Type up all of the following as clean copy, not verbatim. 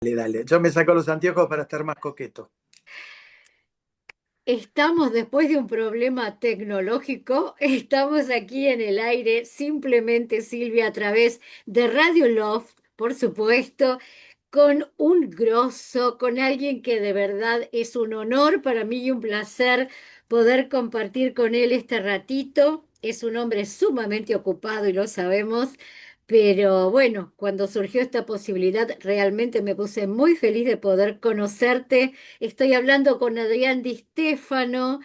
Dale, dale. Yo me saco los anteojos para estar más coqueto. Estamos después de un problema tecnológico, estamos aquí en el aire, simplemente Silvia, a través de Radio Loft, por supuesto, con un grosso, con alguien que de verdad es un honor para mí y un placer poder compartir con él este ratito. Es un hombre sumamente ocupado y lo sabemos, pero bueno, cuando surgió esta posibilidad, realmente me puse muy feliz de poder conocerte. Estoy hablando con Adrián Di Stefano.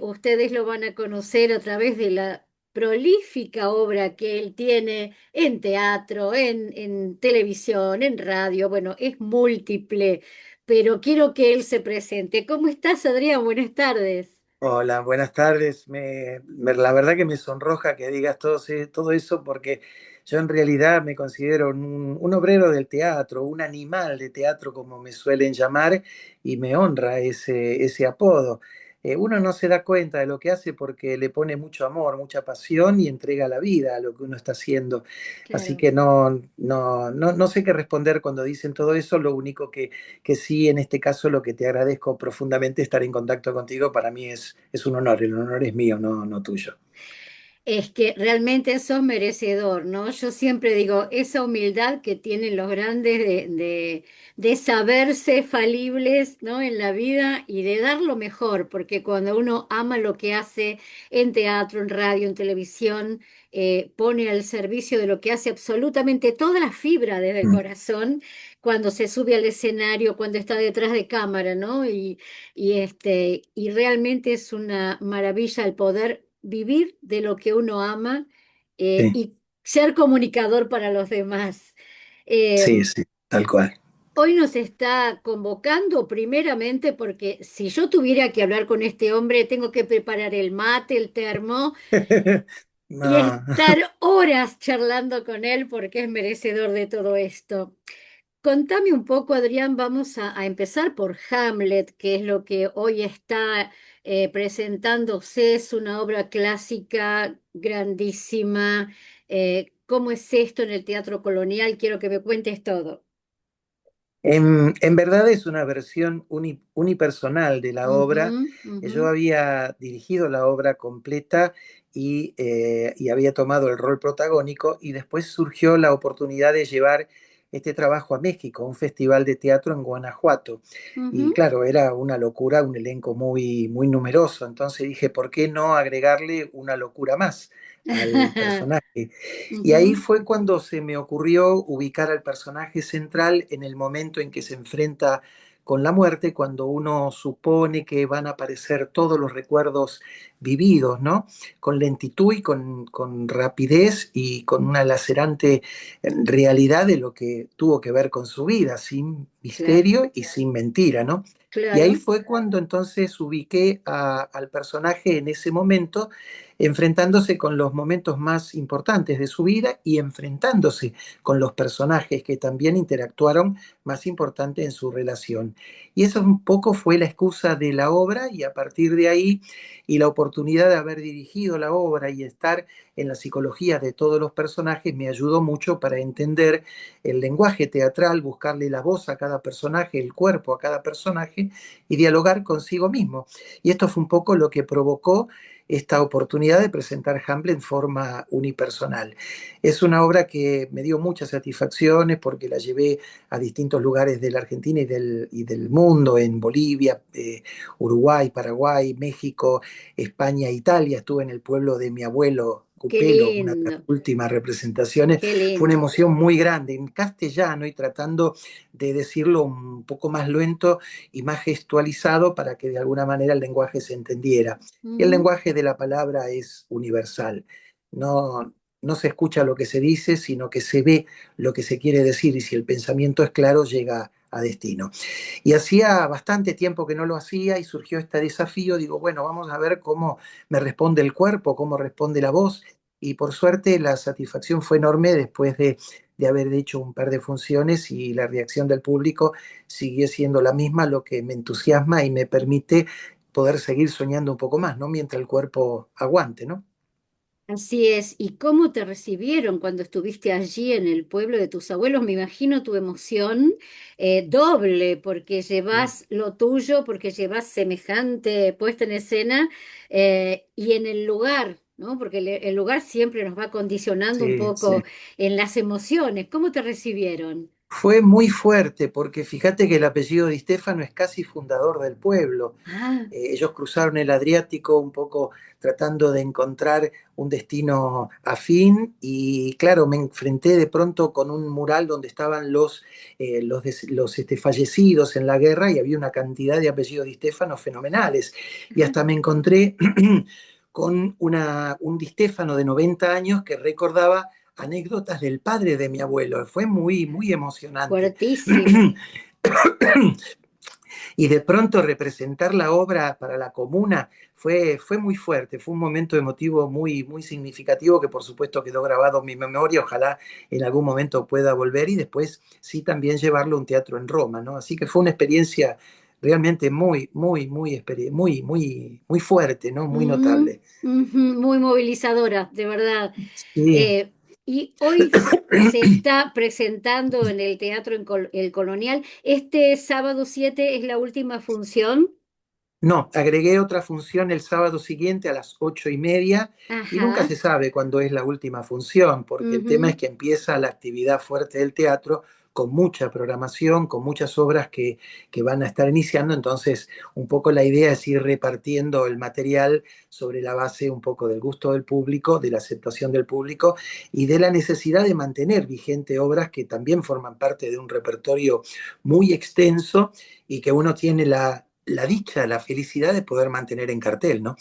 Ustedes lo van a conocer a través de la prolífica obra que él tiene en teatro, en televisión, en radio. Bueno, es múltiple, pero quiero que él se presente. ¿Cómo estás, Adrián? Buenas tardes. Hola, buenas tardes. La verdad que me sonroja que digas todo eso porque yo en realidad me considero un obrero del teatro, un animal de teatro como me suelen llamar y me honra ese apodo. Uno no se da cuenta de lo que hace porque le pone mucho amor, mucha pasión y entrega la vida a lo que uno está haciendo. Así Claro. que no sé qué responder cuando dicen todo eso. Lo único que sí, en este caso, lo que te agradezco profundamente estar en contacto contigo, para mí es un honor, el honor es mío, no tuyo. Es que realmente sos merecedor, ¿no? Yo siempre digo, esa humildad que tienen los grandes de saberse falibles, ¿no? En la vida y de dar lo mejor, porque cuando uno ama lo que hace en teatro, en radio, en televisión, pone al servicio de lo que hace absolutamente toda la fibra desde el Mm, corazón, cuando se sube al escenario, cuando está detrás de cámara, ¿no? Y realmente es una maravilla el poder vivir de lo que uno ama sí, y ser comunicador para los demás. Eh, sí, tal cual. Hoy nos está convocando primeramente porque si yo tuviera que hablar con este hombre, tengo que preparar el mate, el termo y No. estar horas charlando con él porque es merecedor de todo esto. Contame un poco, Adrián, vamos a empezar por Hamlet, que es lo que hoy está presentándose, es una obra clásica grandísima. ¿Cómo es esto en el teatro colonial? Quiero que me cuentes todo. En verdad es una versión unipersonal de la Ujú, obra. ujú, Yo había dirigido la obra completa y había tomado el rol protagónico y después surgió la oportunidad de llevar este trabajo a México, a un festival de teatro en Guanajuato. Y ujú. claro, era una locura, un elenco muy numeroso. Entonces dije, ¿por qué no agregarle una locura más al personaje? Y ahí Ujú. fue cuando se me ocurrió ubicar al personaje central en el momento en que se enfrenta con la muerte, cuando uno supone que van a aparecer todos los recuerdos vividos, ¿no? Con lentitud y con rapidez y con una lacerante realidad de lo que tuvo que ver con su vida, sin Claro, misterio y sin mentira, ¿no? Y ahí claro. fue cuando entonces ubiqué al personaje en ese momento enfrentándose con los momentos más importantes de su vida y enfrentándose con los personajes que también interactuaron más importante en su relación. Y eso un poco fue la excusa de la obra y a partir de ahí y la oportunidad de haber dirigido la obra y estar en la psicología de todos los personajes me ayudó mucho para entender el lenguaje teatral, buscarle la voz a cada personaje, el cuerpo a cada personaje y dialogar consigo mismo. Y esto fue un poco lo que provocó esta oportunidad de presentar Hamlet en forma unipersonal. Es una obra que me dio muchas satisfacciones porque la llevé a distintos lugares de la Argentina y del mundo, en Bolivia, Uruguay, Paraguay, México, España, Italia. Estuve en el pueblo de mi abuelo Qué Cupelo, una de las lindo, últimas representaciones. qué Fue una lindo. emoción muy grande en castellano y tratando de decirlo un poco más lento y más gestualizado para que de alguna manera el lenguaje se entendiera. El Ujú. lenguaje de la palabra es universal. No se escucha lo que se dice, sino que se ve lo que se quiere decir y si el pensamiento es claro, llega a destino. Y hacía bastante tiempo que no lo hacía y surgió este desafío. Digo, bueno, vamos a ver cómo me responde el cuerpo, cómo responde la voz. Y por suerte la satisfacción fue enorme después de haber hecho un par de funciones y la reacción del público sigue siendo la misma, lo que me entusiasma y me permite poder seguir soñando un poco más, ¿no? Mientras el cuerpo aguante, ¿no? Así es. ¿Y cómo te recibieron cuando estuviste allí en el pueblo de tus abuelos? Me imagino tu emoción doble, porque Sí, llevas lo tuyo, porque llevas semejante puesta en escena y en el lugar, ¿no? Porque el lugar siempre nos va condicionando un sí, sí. poco en las emociones. ¿Cómo te recibieron? Fue muy fuerte porque fíjate que el apellido Di Stefano es casi fundador del pueblo. Ah, Ellos cruzaron el Adriático un poco tratando de encontrar un destino afín y claro, me enfrenté de pronto con un mural donde estaban los fallecidos en la guerra y había una cantidad de apellidos Di Stefano fenomenales. Y hasta me encontré con un Di Stefano de 90 años que recordaba anécdotas del padre de mi abuelo. Fue muy, muy emocionante. fuertísimo. Y de pronto representar la obra para la comuna fue muy fuerte, fue un momento emotivo muy, muy significativo que por supuesto quedó grabado en mi memoria, ojalá en algún momento pueda volver y después sí también llevarlo a un teatro en Roma, ¿no? Así que fue una experiencia realmente muy, muy, muy, muy, muy fuerte, ¿no? Muy Mm, notable. ujú, muy movilizadora, de verdad. Sí. Eh, y hoy se está presentando en el Teatro El Colonial. Este sábado 7 es la última función. No, agregué otra función el sábado siguiente a las 8:30 y nunca Ajá. se sabe cuándo es la última función, porque el tema es Ujú. que empieza la actividad fuerte del teatro con mucha programación, con muchas obras que van a estar iniciando, entonces un poco la idea es ir repartiendo el material sobre la base un poco del gusto del público, de la aceptación del público y de la necesidad de mantener vigente obras que también forman parte de un repertorio muy extenso y que uno tiene la dicha, la felicidad de poder mantener en cartel, ¿no?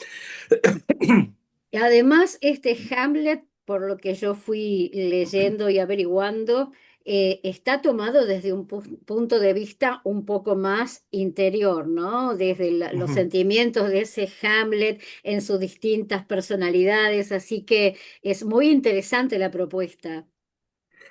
Y además, este Hamlet, por lo que yo fui leyendo y averiguando, está tomado desde un punto de vista un poco más interior, ¿no? Desde los sentimientos de ese Hamlet en sus distintas personalidades, así que es muy interesante la propuesta.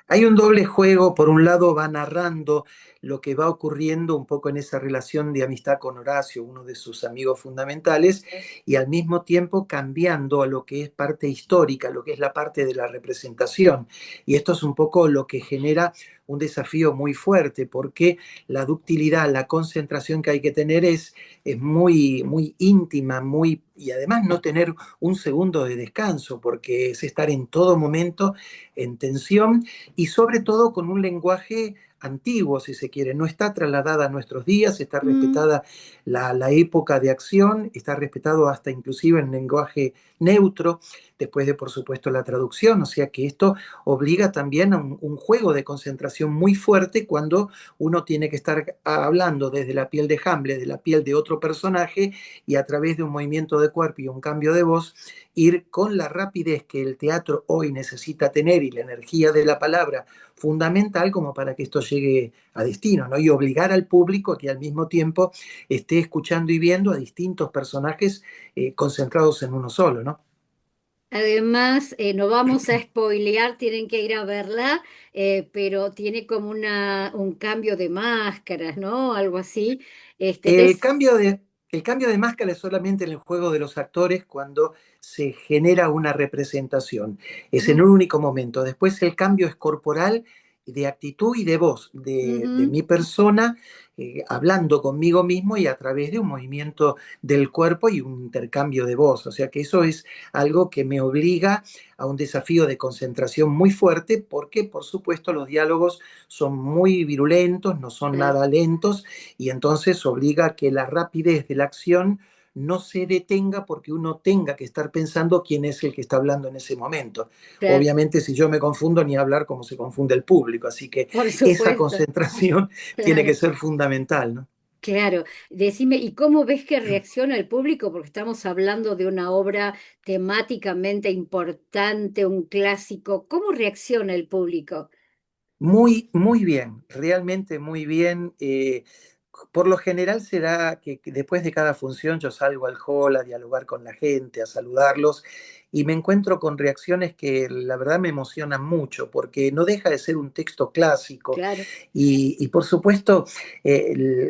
Hay un doble juego, por un lado va narrando lo que va ocurriendo un poco en esa relación de amistad con Horacio, uno de sus amigos fundamentales, y al mismo tiempo cambiando a lo que es parte histórica, lo que es la parte de la representación. Y esto es un poco lo que genera un desafío muy fuerte, porque la ductilidad, la concentración que hay que tener es muy, muy íntima, muy, y además no tener un segundo de descanso, porque es estar en todo momento en tensión y sobre todo con un lenguaje antiguo, si se quiere, no está trasladada a nuestros días, está Mm. respetada la época de acción, está respetado hasta inclusive el lenguaje neutro, después de por supuesto la traducción, o sea que esto obliga también a un juego de concentración muy fuerte cuando uno tiene que estar hablando desde la piel de Hamlet, de la piel de otro personaje y a través de un movimiento de cuerpo y un cambio de voz, ir con la rapidez que el teatro hoy necesita tener y la energía de la palabra fundamental como para que esto llegue a destino, ¿no? Y obligar al público a que al mismo tiempo esté escuchando y viendo a distintos personajes concentrados en uno solo, ¿no? Además, no vamos a spoilear, tienen que ir a verla, pero tiene como un cambio de máscaras, ¿no? Algo así. Este, te, El cambio de, el cambio de máscara es solamente en el juego de los actores cuando se genera una representación. Es en un único momento. Después el cambio es corporal, de actitud y de voz de Ujú. mi persona, hablando conmigo mismo y a través de un movimiento del cuerpo y un intercambio de voz. O sea que eso es algo que me obliga a un desafío de concentración muy fuerte porque, por supuesto, los diálogos son muy virulentos, no son Claro, nada lentos y entonces obliga a que la rapidez de la acción no se detenga porque uno tenga que estar pensando quién es el que está hablando en ese momento. claro, Obviamente si yo me confundo ni hablar como se confunde el público, así que por esa supuesto, concentración tiene que claro, ser fundamental, ¿no? claro. Decime, ¿y cómo ves que reacciona el público? Porque estamos hablando de una obra temáticamente importante, un clásico. ¿Cómo reacciona el público? Muy, muy bien, realmente muy bien. Por lo general se da que después de cada función yo salgo al hall a dialogar con la gente, a saludarlos y me encuentro con reacciones que la verdad me emocionan mucho porque no deja de ser un texto clásico Claro. y por supuesto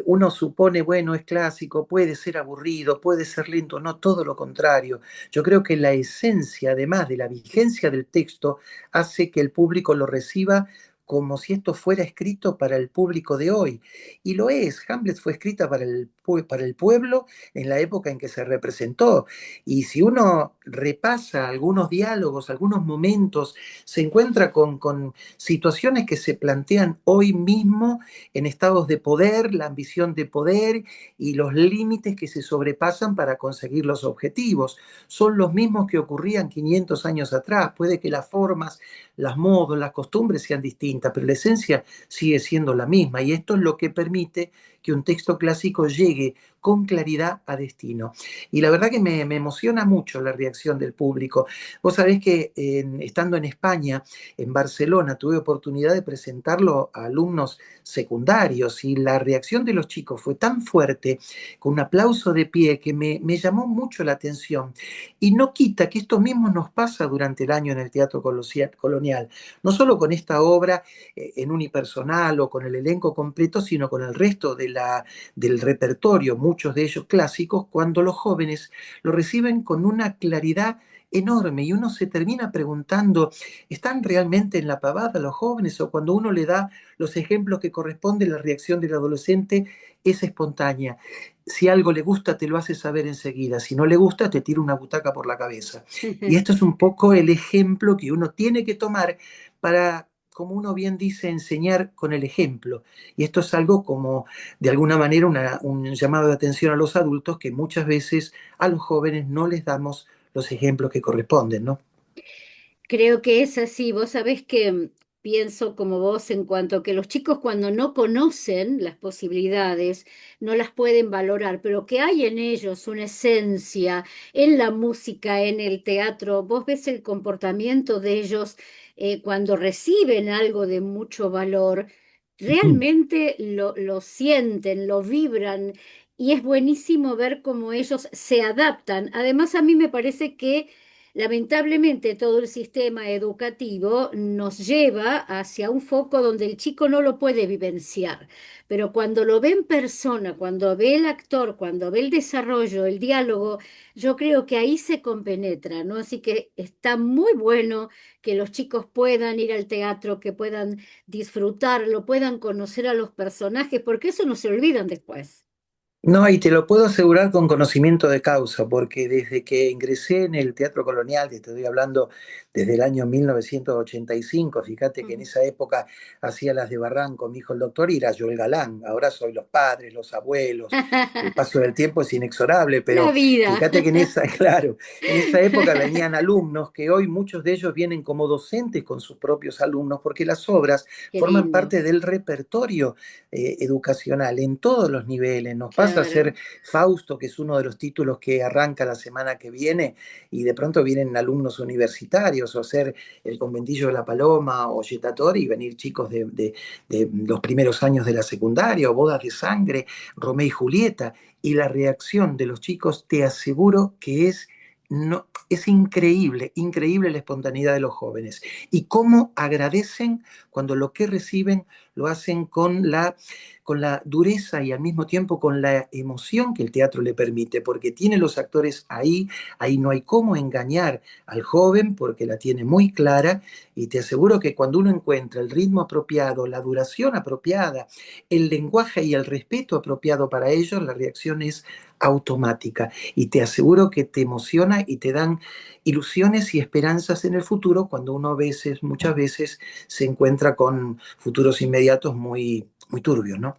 uno supone, bueno, es clásico, puede ser aburrido, puede ser lento, no, todo lo contrario. Yo creo que la esencia, además de la vigencia del texto, hace que el público lo reciba como si esto fuera escrito para el público de hoy. Y lo es, Hamlet fue escrita para el pueblo en la época en que se representó. Y si uno repasa algunos diálogos, algunos momentos, se encuentra con situaciones que se plantean hoy mismo en estados de poder, la ambición de poder y los límites que se sobrepasan para conseguir los objetivos. Son los mismos que ocurrían 500 años atrás. Puede que las formas, las modos, las costumbres sean distintas, pero la esencia sigue siendo la misma y esto es lo que permite que un texto clásico llegue con claridad a destino. Y la verdad que me emociona mucho la reacción del público. Vos sabés que estando en España, en Barcelona, tuve oportunidad de presentarlo a alumnos secundarios y la reacción de los chicos fue tan fuerte, con un aplauso de pie, que me llamó mucho la atención. Y no quita que esto mismo nos pasa durante el año en el Teatro Colonial, no solo con esta obra en unipersonal o con el elenco completo, sino con el resto del repertorio, muchos de ellos clásicos, cuando los jóvenes lo reciben con una claridad enorme y uno se termina preguntando, ¿están realmente en la pavada los jóvenes? O cuando uno le da los ejemplos que corresponden, la reacción del adolescente es espontánea. Si algo le gusta, te lo hace saber enseguida. Si no le gusta, te tira una butaca por la cabeza. Y esto es un poco el ejemplo que uno tiene que tomar para, como uno bien dice, enseñar con el ejemplo. Y esto es algo como, de alguna manera, un llamado de atención a los adultos que muchas veces a los jóvenes no les damos los ejemplos que corresponden, ¿no? Creo que es así. Vos sabés que pienso como vos en cuanto a que los chicos cuando no conocen las posibilidades no las pueden valorar, pero que hay en ellos una esencia en la música, en el teatro. Vos ves el comportamiento de ellos cuando reciben algo de mucho valor, realmente lo sienten, lo vibran. Y es buenísimo ver cómo ellos se adaptan. Además, a mí me parece que lamentablemente todo el sistema educativo nos lleva hacia un foco donde el chico no lo puede vivenciar, pero cuando lo ve en persona, cuando ve el actor, cuando ve el desarrollo, el diálogo, yo creo que ahí se compenetra, ¿no? Así que está muy bueno que los chicos puedan ir al teatro, que puedan disfrutarlo, puedan conocer a los personajes, porque eso no se olvidan después. No, y te lo puedo asegurar con conocimiento de causa, porque desde que ingresé en el Teatro Colonial, te estoy hablando desde el año 1985, fíjate que en Ujú. esa época hacía las de Barranco, mi hijo el doctor, y era yo el galán, ahora soy los padres, los abuelos, el paso del tiempo es inexorable, La pero vida. fíjate que en esa, claro, en esa época venían alumnos que hoy muchos de ellos vienen como docentes con sus propios alumnos, porque las obras Qué forman lindo, parte del repertorio educacional en todos los niveles. Nos pasa a claro. ser Fausto, que es uno de los títulos que arranca la semana que viene, y de pronto vienen alumnos universitarios, o hacer El conventillo de la Paloma o Yetatori, y venir chicos de los primeros años de la secundaria, o Bodas de Sangre, Romeo y Julieta, y la reacción de los chicos, te aseguro que es... No, es increíble, increíble la espontaneidad de los jóvenes y cómo agradecen cuando lo que reciben lo hacen con la dureza y al mismo tiempo con la emoción que el teatro le permite, porque tiene los actores ahí, ahí no hay cómo engañar al joven porque la tiene muy clara y te aseguro que cuando uno encuentra el ritmo apropiado, la duración apropiada, el lenguaje y el respeto apropiado para ellos, la reacción es automática y te aseguro que te emociona y te dan ilusiones y esperanzas en el futuro cuando uno a veces, muchas veces, se encuentra con futuros inmediatos muy turbios, ¿no?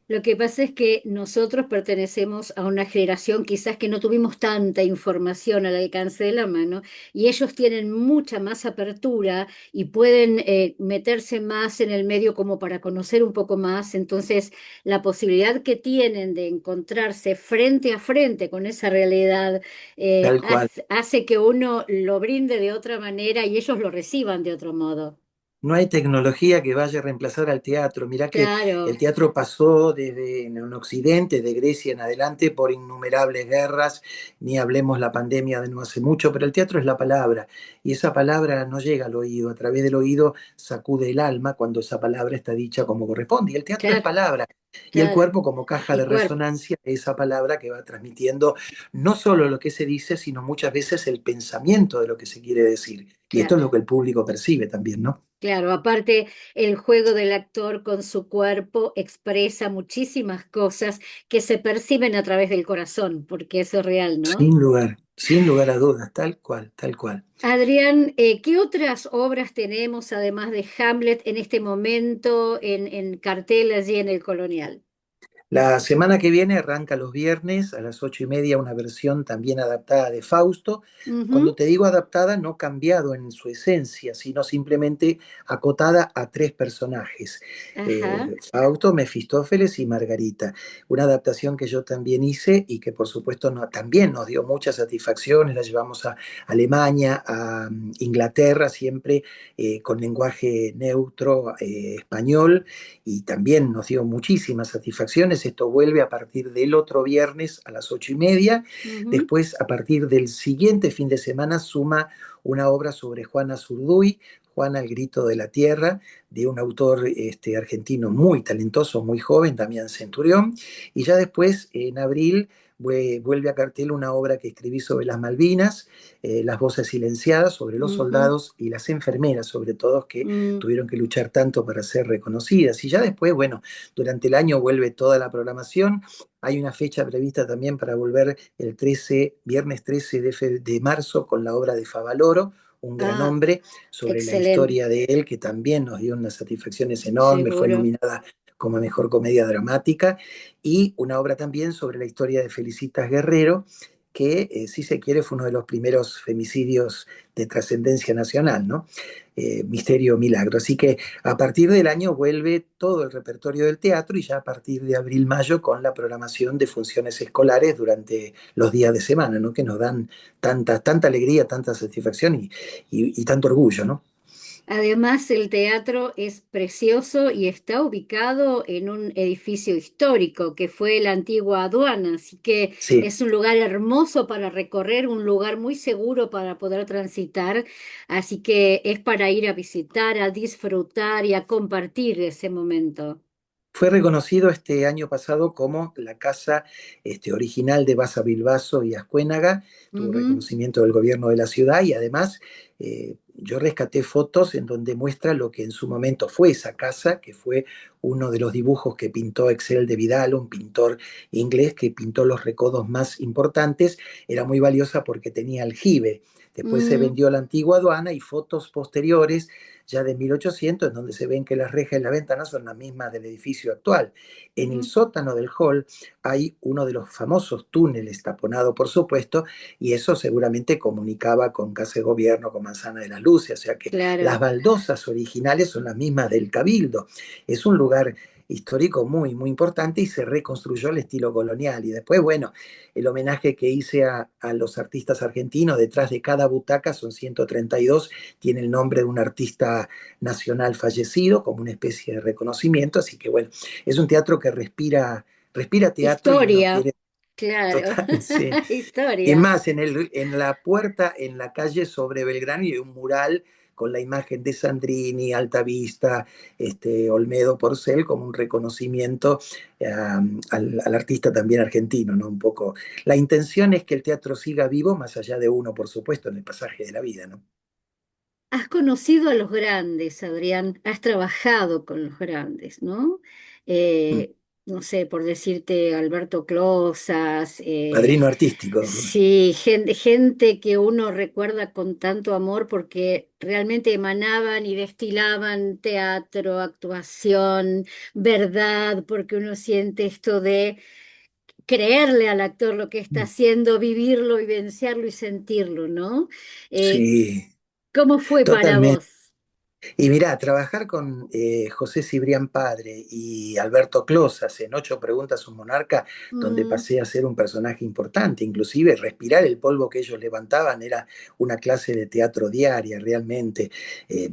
Lo que pasa es que nosotros pertenecemos a una generación quizás que no tuvimos tanta información al alcance de la mano y ellos tienen mucha más apertura y pueden meterse más en el medio como para conocer un poco más. Entonces, la posibilidad que tienen de encontrarse frente a frente con esa realidad Tal cual. hace que uno lo brinde de otra manera y ellos lo reciban de otro modo. No hay tecnología que vaya a reemplazar al teatro. Mirá que el Claro, teatro pasó desde en Occidente, de Grecia en adelante, por innumerables guerras, ni hablemos la pandemia de no hace mucho, pero el teatro es la palabra, y esa palabra no llega al oído, a través del oído sacude el alma cuando esa palabra está dicha como corresponde, y el teatro es claro, palabra, y el claro. cuerpo como caja Y de cuerpo, resonancia, esa palabra que va transmitiendo no solo lo que se dice, sino muchas veces el pensamiento de lo que se quiere decir. Y esto claro. es lo que el público percibe también, ¿no? Claro, aparte el juego del actor con su cuerpo expresa muchísimas cosas que se perciben a través del corazón, porque eso es real, ¿no? Sin lugar a dudas, tal cual, tal cual. Adrián, ¿qué otras obras tenemos además de Hamlet en este momento en cartel allí en el Colonial? La semana que viene arranca los viernes a las 8:30 una versión también adaptada de Fausto. Cuando Ujú. te digo adaptada, no cambiado en su esencia, sino simplemente acotada a tres personajes: Ajá. Fausto, Mefistófeles y Margarita. Una adaptación que yo también hice y que por supuesto también nos dio muchas satisfacciones. La llevamos a Alemania, a Inglaterra, siempre con lenguaje neutro español, y también nos dio muchísimas satisfacciones. Esto vuelve a partir del otro viernes a las 8:30. Ujú. Después, a partir del siguiente fin de semana, suma una obra sobre Juana Zurduy, Juana el Grito de la Tierra, de un autor argentino muy talentoso, muy joven, Damián Centurión. Y ya después, en abril, vuelve a cartel una obra que escribí sobre las Malvinas, Las voces silenciadas, sobre los Ujú. soldados y las enfermeras, sobre todo, que Mm. tuvieron que luchar tanto para ser reconocidas. Y ya después, bueno, durante el año vuelve toda la programación. Hay una fecha prevista también para volver el 13, viernes 13 de marzo, con la obra de Favaloro, un gran Ah, hombre, sobre la excelente, historia de él, que también nos dio unas satisfacciones enormes, fue seguro. nominada como mejor comedia dramática, y una obra también sobre la historia de Felicitas Guerrero, que si se quiere fue uno de los primeros femicidios de trascendencia nacional, ¿no? Misterio Milagro. Así que a partir del año vuelve todo el repertorio del teatro, y ya a partir de abril-mayo con la programación de funciones escolares durante los días de semana, ¿no? Que nos dan tanta alegría, tanta satisfacción y tanto orgullo, ¿no? Además, el teatro es precioso y está ubicado en un edificio histórico que fue la antigua aduana, así que Sí. es un lugar hermoso para recorrer, un lugar muy seguro para poder transitar, así que es para ir a visitar, a disfrutar y a compartir ese momento. Fue reconocido este año pasado como la casa original de Basa Bilbaso y Ascuénaga, tuvo Ujú. reconocimiento del gobierno de la ciudad, y además yo rescaté fotos en donde muestra lo que en su momento fue esa casa, que fue uno de los dibujos que pintó Excel de Vidal, un pintor inglés que pintó los recodos más importantes. Era muy valiosa porque tenía aljibe. Después se Mm. vendió a la antigua aduana, y fotos posteriores, ya de 1800, en donde se ven que las rejas y las ventanas son las mismas del edificio actual. En el Ujú. sótano del hall hay uno de los famosos túneles, taponado por supuesto, y eso seguramente comunicaba con Casa de Gobierno, con Manzana de las Luces, o sea que las Claro. baldosas originales son las mismas del Cabildo. Es un lugar histórico muy importante, y se reconstruyó el estilo colonial. Y después, bueno, el homenaje que hice a los artistas argentinos: detrás de cada butaca, son 132, tiene el nombre de un artista nacional fallecido, como una especie de reconocimiento. Así que bueno, es un teatro que respira teatro, y uno Historia, quiere claro. total, sí. Es Historia. más, en la puerta, en la calle sobre Belgrano, hay un mural con la imagen de Sandrini, Altavista, Olmedo, Porcel, como un reconocimiento al artista también argentino, ¿no? Un poco. La intención es que el teatro siga vivo, más allá de uno, por supuesto, en el pasaje de la vida, ¿no? Has conocido a los grandes, Adrián, has trabajado con los grandes, ¿no? Mm. No sé, por decirte Alberto Closas, Padrino artístico. sí, gente que uno recuerda con tanto amor porque realmente emanaban y destilaban teatro, actuación, verdad, porque uno siente esto de creerle al actor lo que está haciendo, vivirlo, vivenciarlo y sentirlo, ¿no? Eh, Sí, ¿Cómo fue para totalmente. vos? Y mirá, trabajar con José Cibrián Padre y Alberto Closas en Ocho Preguntas a un Monarca, donde Mm, pasé a ser un personaje importante, inclusive respirar el polvo que ellos levantaban era una clase de teatro diaria, realmente,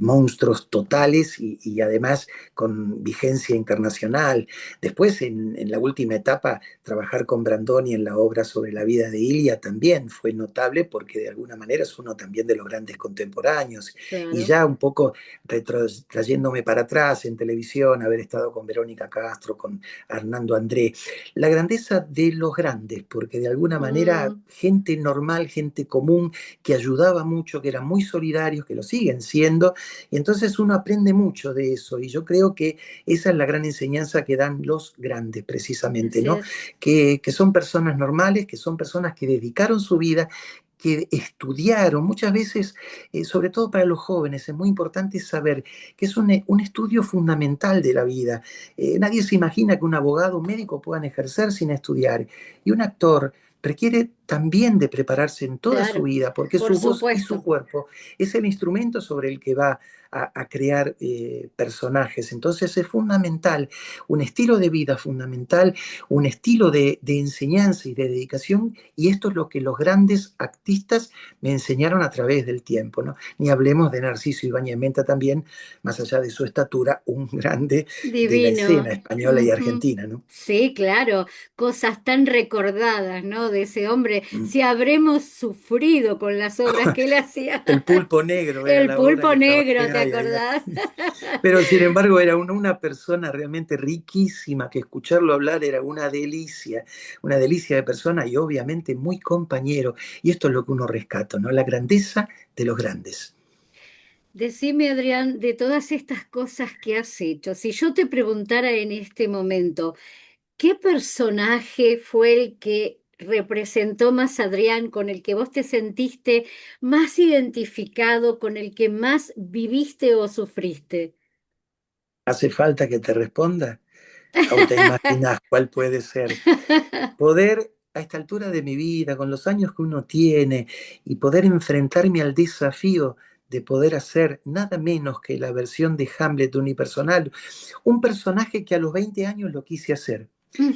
monstruos totales y además con vigencia internacional. Después, en la última etapa, trabajar con Brandoni en la obra sobre la vida de Ilia también fue notable porque de alguna manera es uno también de los grandes contemporáneos. Y claro. ya un poco trayéndome para atrás en televisión, haber estado con Verónica Castro, con Hernando André, la grandeza de los grandes, porque de alguna manera Mm, gente normal, gente común, que ayudaba mucho, que eran muy solidarios, que lo siguen siendo, y entonces uno aprende mucho de eso, y yo creo que esa es la gran enseñanza que dan los grandes, precisamente, así ¿no? es. Que son personas normales, que son personas que dedicaron su vida, que estudiaron, muchas veces, sobre todo para los jóvenes, es muy importante saber que es un estudio fundamental de la vida. Nadie se imagina que un abogado, un médico puedan ejercer sin estudiar. Y un actor requiere también de prepararse en toda su Claro, vida, porque por su voz y su supuesto. cuerpo es el instrumento sobre el que va a crear personajes. Entonces es fundamental, un estilo de vida fundamental, un estilo de enseñanza y de dedicación, y esto es lo que los grandes artistas me enseñaron a través del tiempo, ¿no? Ni hablemos de Narciso Ibáñez Menta también, más allá de su estatura, un grande de la escena Divino. española y Ujú. argentina, ¿no? Sí, claro, cosas tan recordadas, ¿no? De ese hombre. Mm. Si habremos sufrido con las obras que él hacía. El pulpo negro era El la obra pulpo que negro, trabajé. ¿te Ay, ay, ay. acordás? Pero sin embargo era una persona realmente riquísima, que escucharlo hablar era una delicia de persona y obviamente muy compañero. Y esto es lo que uno rescata, ¿no? La grandeza de los grandes. Decime, Adrián, de todas estas cosas que has hecho, si yo te preguntara en este momento, ¿qué personaje fue el que representó más a Adrián, con el que vos te sentiste más identificado, con el que más viviste o sufriste? ¿Hace falta que te responda? ¿O te imaginas cuál puede ser? Poder, a esta altura de mi vida, con los años que uno tiene, y poder enfrentarme al desafío de poder hacer nada menos que la versión de Hamlet unipersonal, un personaje que a los 20 años lo quise hacer,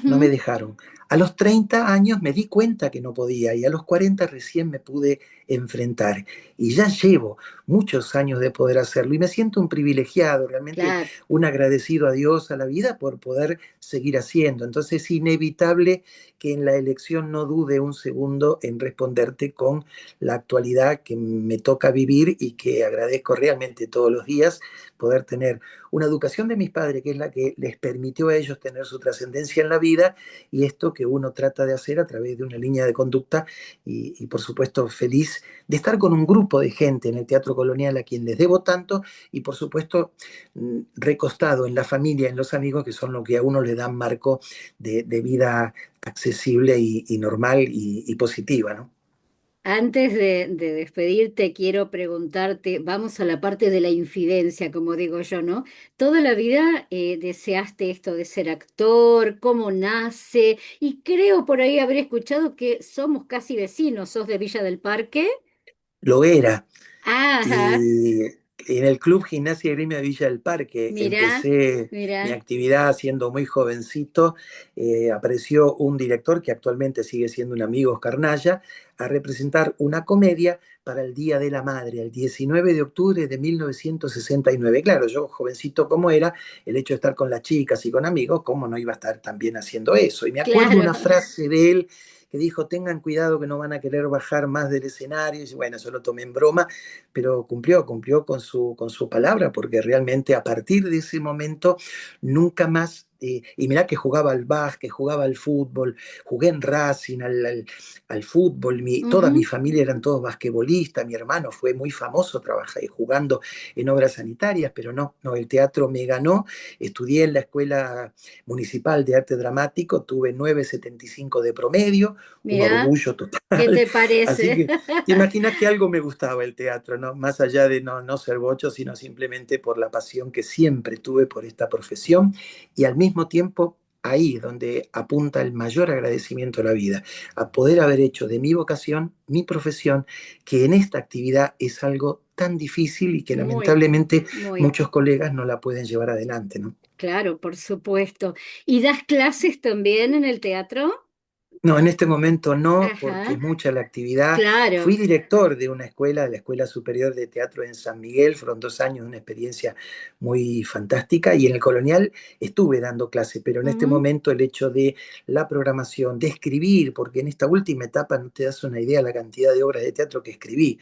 no me Ujú. dejaron. A los 30 años me di cuenta que no podía y a los 40 recién me pude enfrentar. Y ya llevo muchos años de poder hacerlo y me siento un privilegiado, realmente Claro. un agradecido a Dios, a la vida, por poder seguir haciendo. Entonces es inevitable que en la elección no dude un segundo en responderte con la actualidad que me toca vivir y que agradezco realmente todos los días poder tener una educación de mis padres, que es la que les permitió a ellos tener su trascendencia en la vida, y esto que uno trata de hacer a través de una línea de conducta, y por supuesto feliz de estar con un grupo de gente en el Teatro Colonial a quien les debo tanto, y por supuesto recostado en la familia, en los amigos, que son lo que a uno le dan marco de vida accesible y normal y positiva, ¿no? Antes de despedirte, quiero preguntarte, vamos a la parte de la infidencia, como digo yo, ¿no? ¿Toda la vida deseaste esto de ser actor? ¿Cómo nace? Y creo por ahí haber escuchado que somos casi vecinos. ¿Sos de Villa del Parque? Lo era. Ajá, Y en el Club Gimnasia y Grima de Villa del Parque mirá, empecé mi mirá, actividad siendo muy jovencito. Apareció un director que actualmente sigue siendo un amigo, Oscar Naya, a representar una comedia para el Día de la Madre, el 19 de octubre de 1969. Claro, yo jovencito como era, el hecho de estar con las chicas y con amigos, ¿cómo no iba a estar también haciendo eso? Y me acuerdo claro. una frase de él que dijo: tengan cuidado que no van a querer bajar más del escenario. Y bueno, yo lo tomé en broma, pero cumplió con su palabra, porque realmente a partir de ese momento nunca más, y mirá que jugaba al básquet, jugaba al fútbol, jugué en Racing, al fútbol, toda mi Ujú. familia eran todos basquetbolistas, mi hermano fue muy famoso jugando en obras sanitarias, pero no, no, el teatro me ganó. Estudié en la Escuela Municipal de Arte Dramático, tuve 9,75 de promedio, un Mirá, orgullo ¿qué total. te Así parece? que te imaginas que algo me gustaba el teatro, ¿no? Más allá de no ser bocho, sino simplemente por la pasión que siempre tuve por esta profesión, y al mismo tiempo ahí es donde apunta el mayor agradecimiento a la vida, a poder haber hecho de mi vocación, mi profesión, que en esta actividad es algo tan difícil y que Muy, lamentablemente muy, muchos colegas no la pueden llevar adelante, ¿no? claro, por supuesto. ¿Y das clases también en el teatro? No, en este momento no, porque Ajá, es mucha la actividad. Fui claro. director de una escuela, de la Escuela Superior de Teatro en San Miguel, fueron 2 años, una experiencia muy fantástica, y en el Colonial estuve dando clase, pero en este Ujú. momento el hecho de la programación, de escribir, porque en esta última etapa no te das una idea la cantidad de obras de teatro que escribí.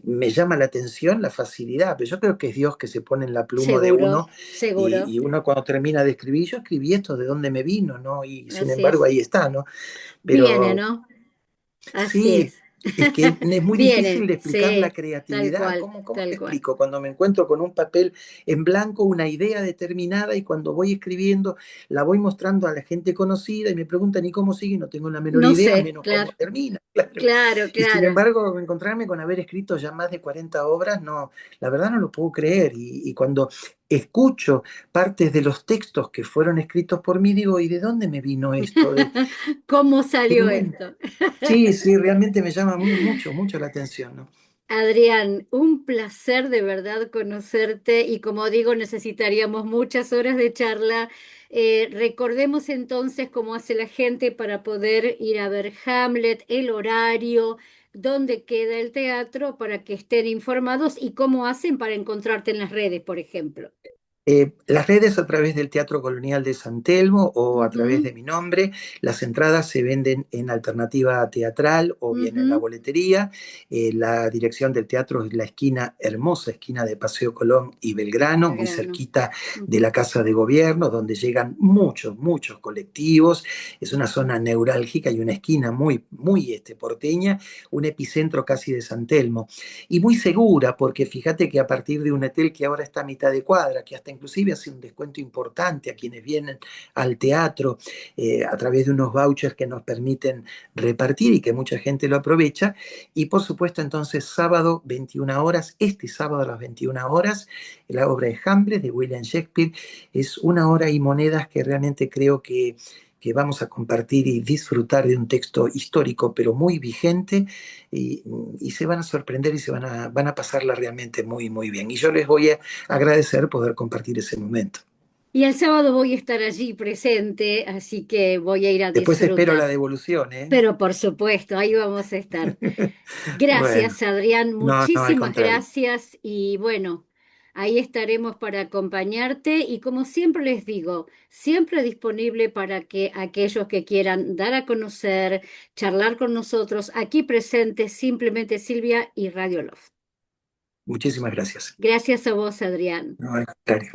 Me llama la atención la facilidad, pero yo creo que es Dios que se pone en la pluma de uno, Seguro, seguro. y uno cuando termina de escribir, yo escribí esto de dónde me vino, ¿no? Y sin Así embargo es. ahí está, ¿no? Viene, Pero ¿no? Así sí, es. es que es muy difícil Viene, de explicar la sí, tal creatividad. cual, ¿Cómo te tal cual. explico? Cuando me encuentro con un papel en blanco, una idea determinada, y cuando voy escribiendo, la voy mostrando a la gente conocida y me preguntan, ¿y cómo sigue? No tengo la menor No idea, sé, menos cómo claro, termina, claro. claro, Y sin claro. embargo, encontrarme con haber escrito ya más de 40 obras, no, la verdad no lo puedo creer. Y cuando escucho partes de los textos que fueron escritos por mí, digo, ¿y de dónde me vino esto? ¿Cómo Qué salió bueno. esto? Sí, sí, realmente me llama mucho, mucho la atención, ¿no? Adrián, un placer de verdad conocerte y como digo, necesitaríamos muchas horas de charla. Recordemos entonces cómo hace la gente para poder ir a ver Hamlet, el horario, dónde queda el teatro para que estén informados y cómo hacen para encontrarte en las redes, por ejemplo. Las redes a través del Teatro Colonial de San Telmo o a través Ujú, de mi nombre. Las entradas se venden en Alternativa Teatral o bien en la ujú. boletería. La dirección del teatro es la esquina, hermosa esquina de Paseo Colón y Belgrano, muy Belgrano. cerquita de Ujú. la Casa de Gobierno, donde llegan muchos, muchos colectivos. Es una zona neurálgica y una esquina muy, muy porteña, un epicentro casi de San Telmo. Y muy segura, porque fíjate que a partir de un hotel que ahora está a mitad de cuadra, que hasta inclusive hace un descuento importante a quienes vienen al teatro, a través de unos vouchers que nos permiten repartir y que mucha gente lo aprovecha. Y por supuesto entonces sábado 21 horas, este sábado a las 21 horas, la obra de Hamlet de William Shakespeare. Es una hora y monedas que realmente creo que vamos a compartir y disfrutar de un texto histórico, pero muy vigente, y, y se van a sorprender y van a pasarla realmente muy, muy bien. Y yo les voy a agradecer poder compartir ese momento. Y el sábado voy a estar allí presente, así que voy a ir a Después espero la disfrutar. devolución, ¿eh? Pero por supuesto, ahí vamos a estar. Bueno, Gracias, Adrián, no, no, al muchísimas contrario. gracias y bueno, ahí estaremos para acompañarte y como siempre les digo, siempre disponible para que aquellos que quieran dar a conocer, charlar con nosotros, aquí presentes simplemente Silvia y Radio Love. Muchísimas gracias. Gracias a vos, Adrián. No, al contrario.